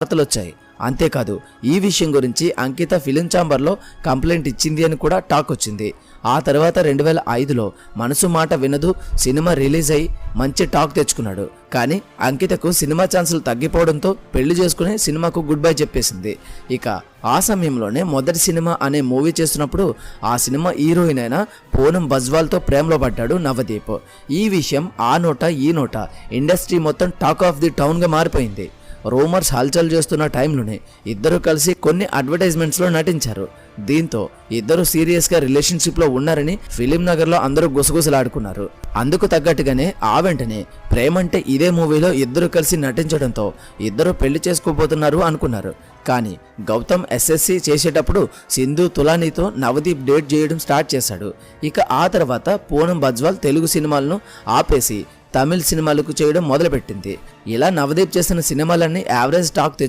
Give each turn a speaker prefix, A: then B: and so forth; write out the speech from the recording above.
A: వార్తలొచ్చాయి. అంతేకాదు ఈ విషయం గురించి అంకిత ఫిలిం ఛాంబర్లో కంప్లైంట్ ఇచ్చింది అని కూడా టాక్ వచ్చింది. ఆ తర్వాత 2005లో మనసు మాట వినదు సినిమా రిలీజ్ అయ్యి మంచి టాక్ తెచ్చుకున్నాడు. కానీ అంకితకు సినిమా ఛాన్సులు తగ్గిపోవడంతో పెళ్లి చేసుకుని సినిమాకు గుడ్ బై చెప్పేసింది. ఇక ఆ సమయంలోనే మొదటి సినిమా అనే మూవీ చేస్తున్నప్పుడు ఆ సినిమా హీరోయిన్ అయిన పూనం బజ్వాల్తో ప్రేమలో పడ్డాడు నవదీప్. ఈ విషయం ఆ నోట ఈ నోట ఇండస్ట్రీ మొత్తం టాక్ ఆఫ్ ది టౌన్గా మారిపోయింది. రూమర్స్ హల్చల్ చేస్తున్న టైంలోనే ఇద్దరు కలిసి కొన్ని అడ్వర్టైజ్మెంట్స్లో నటించారు. దీంతో ఇద్దరు సీరియస్గా రిలేషన్షిప్లో ఉన్నారని ఫిలిం నగర్లో అందరూ గుసగుసలాడుకున్నారు. అందుకు తగ్గట్టుగానే ఆ వెంటనే ప్రేమంటే ఇదే మూవీలో ఇద్దరు కలిసి నటించడంతో ఇద్దరు పెళ్లి చేసుకోబోతున్నారు అనుకున్నారు. కానీ గౌతమ్ ఎస్ఎస్సి చేసేటప్పుడు సింధు తులానీతో నవదీప్ డేట్ చేయడం స్టార్ట్ చేశాడు. ఇక ఆ తర్వాత పూనం బజ్వాల్ తెలుగు సినిమాలను ఆపేసి తమిళ సినిమాలకు చేయడం మొదలుపెట్టింది. ఇలా నవదీప్ చేసిన సినిమాలన్నీ యావరేజ్ టాక్ తెచ్చు